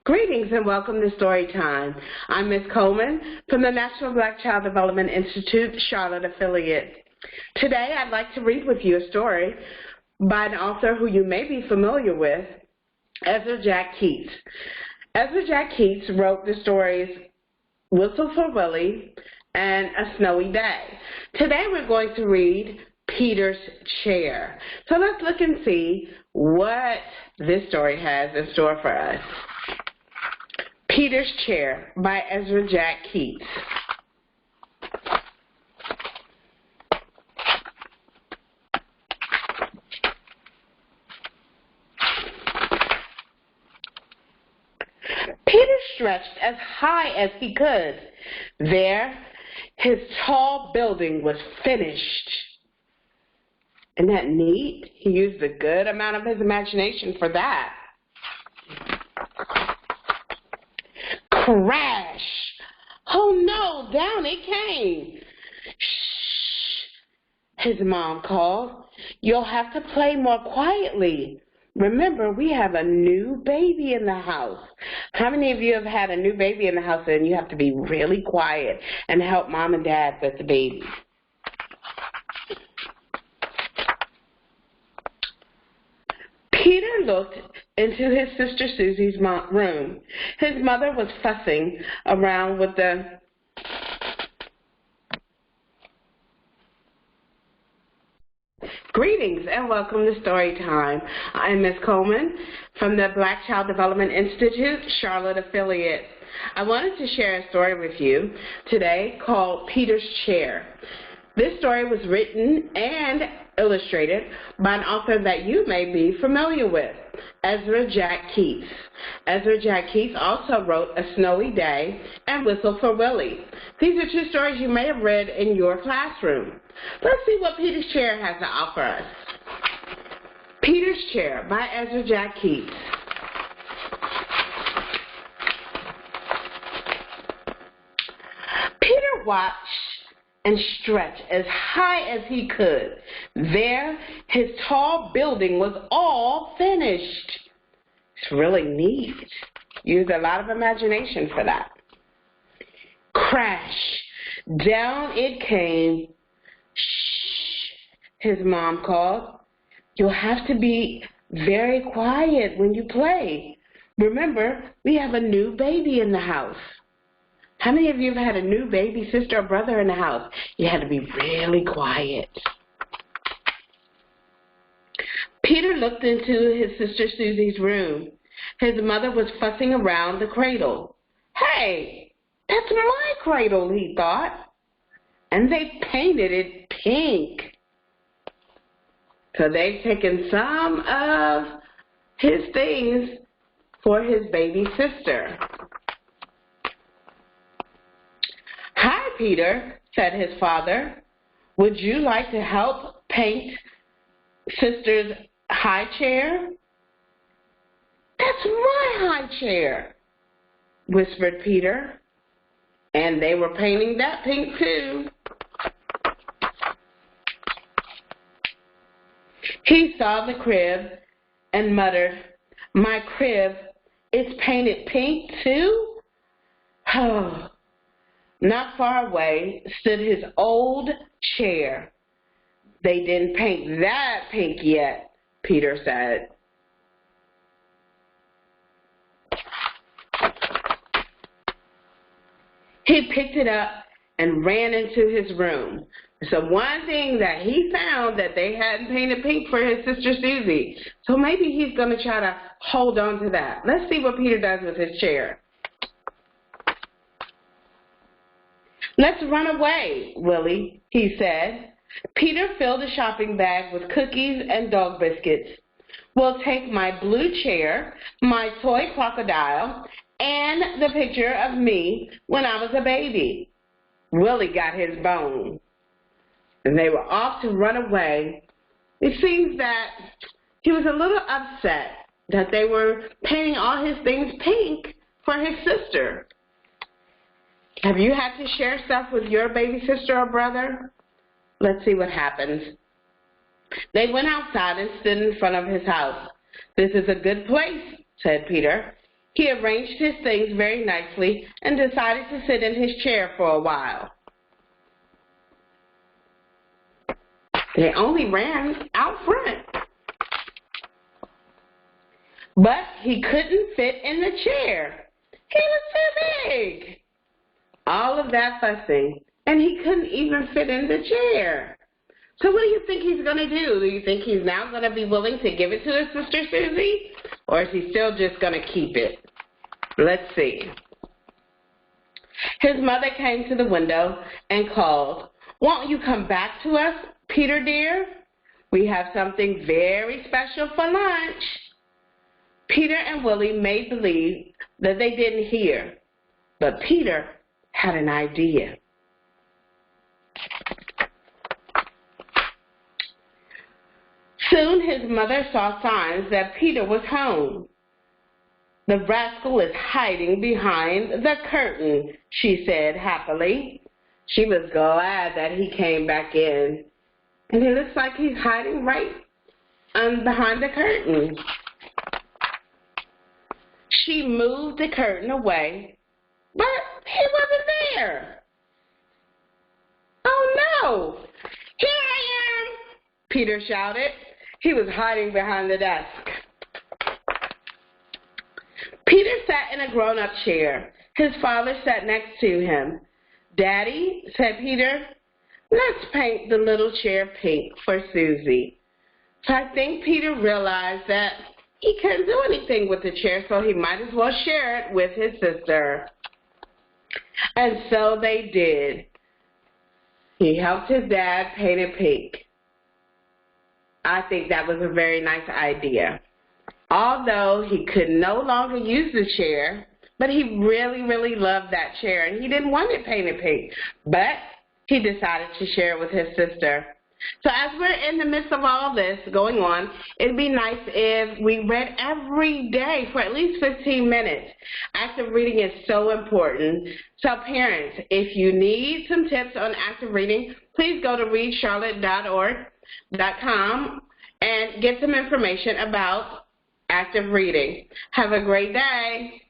Greetings and welcome to Storytime. I'm Ms. Coleman from the National Black Child Development Institute, Charlotte affiliate. Today I'd like to read with you a story by an author who you may be familiar with, Ezra Jack Keats. Ezra Jack Keats wrote the stories Whistle for Willie and A Snowy Day. Today we're going to read Peter's Chair. So let's look and see what this story has in store for us. Peter's Chair by Ezra Jack Keats. Peter stretched as high as he could. There, his tall building was finished. Isn't that neat? He used a good amount of his imagination for that. Crash! Oh no, down it came. Shh, his mom called. You'll have to play more quietly. Remember, we have a new baby in the house. How many of you have had a new baby in the house and you have to be really quiet and help mom and dad with the baby? Peter looked into his sister Susie's room. His mother was fussing around with the Greetings and welcome to Storytime. I'm Ms. Coleman from the Black Child Development Institute, Charlotte affiliate. I wanted to share a story with you today called Peter's Chair. This story was written and illustrated by an author that you may be familiar with, Ezra Jack Keats. Ezra Jack Keats also wrote A Snowy Day and Whistle for Willie. These are two stories you may have read in your classroom. Let's see what Peter's Chair has to offer us. Peter's Chair by Ezra Jack Keats. Peter watched and stretched as high as he could. There, his tall building was all finished. It's really neat. Used a lot of imagination for that. Crash! Down it came. Shh! His mom called. You'll have to be very quiet when you play. Remember, we have a new baby in the house. How many of you have had a new baby sister or brother in the house? You had to be really quiet. Peter looked into his sister Susie's room. His mother was fussing around the cradle. Hey, that's my cradle, he thought. And they painted it pink. So they've taken some of his things for his baby sister. Hi, Peter, said his father. Would you like to help paint sister's high chair? That's my high chair, whispered Peter. And they were painting that pink too. He saw the crib and muttered, my crib is painted pink too? Oh. Not far away stood his old chair. They didn't paint that pink yet, Peter said. He picked it up and ran into his room. So one thing that he found that they hadn't painted pink for his sister Susie. So maybe he's going to try to hold on to that. Let's see what Peter does with his chair. Let's run away, Willie, he said. Peter filled a shopping bag with cookies and dog biscuits. We'll take my blue chair, my toy crocodile, and the picture of me when I was a baby. Willie got his bone. And they were off to run away. It seems that he was a little upset that they were painting all his things pink for his sister. Have you had to share stuff with your baby sister or brother? Let's see what happens. They went outside and stood in front of his house. This is a good place, said Peter. He arranged his things very nicely and decided to sit in his chair for a while. They only ran out front. But he couldn't fit in the chair. He was too big. All of that fussing, and he couldn't even fit in the chair. So what do you think he's going to do? Do you think he's now going to be willing to give it to his sister Susie? Or is he still just going to keep it? Let's see. His mother came to the window and called, "Won't you come back to us, Peter dear? We have something very special for lunch." Peter and Willie made believe that they didn't hear, but Peter had an idea. Soon his mother saw signs that Peter was home. "The rascal is hiding behind the curtain," she said happily. She was glad that he came back in, and it looks like he's hiding right behind the curtain. She moved the curtain away, but he wasn't there. "Oh no! Here I am!" Peter shouted. He was hiding behind the desk. Peter sat in a grown-up chair. His father sat next to him. "Daddy," said Peter, "let's paint the little chair pink for Susie." So I think Peter realized that he couldn't do anything with the chair, so he might as well share it with his sister. And so they did. He helped his dad paint it pink. I think that was a very nice idea. Although he could no longer use the chair, but he really, really loved that chair, and he didn't want it painted pink. But he decided to share it with his sister. So as we're in the midst of all this going on, it'd be nice if we read every day for at least 15 minutes. Active reading is so important. So parents, if you need some tips on active reading, please go to readcharlotte.org.com and get some information about active reading. Have a great day.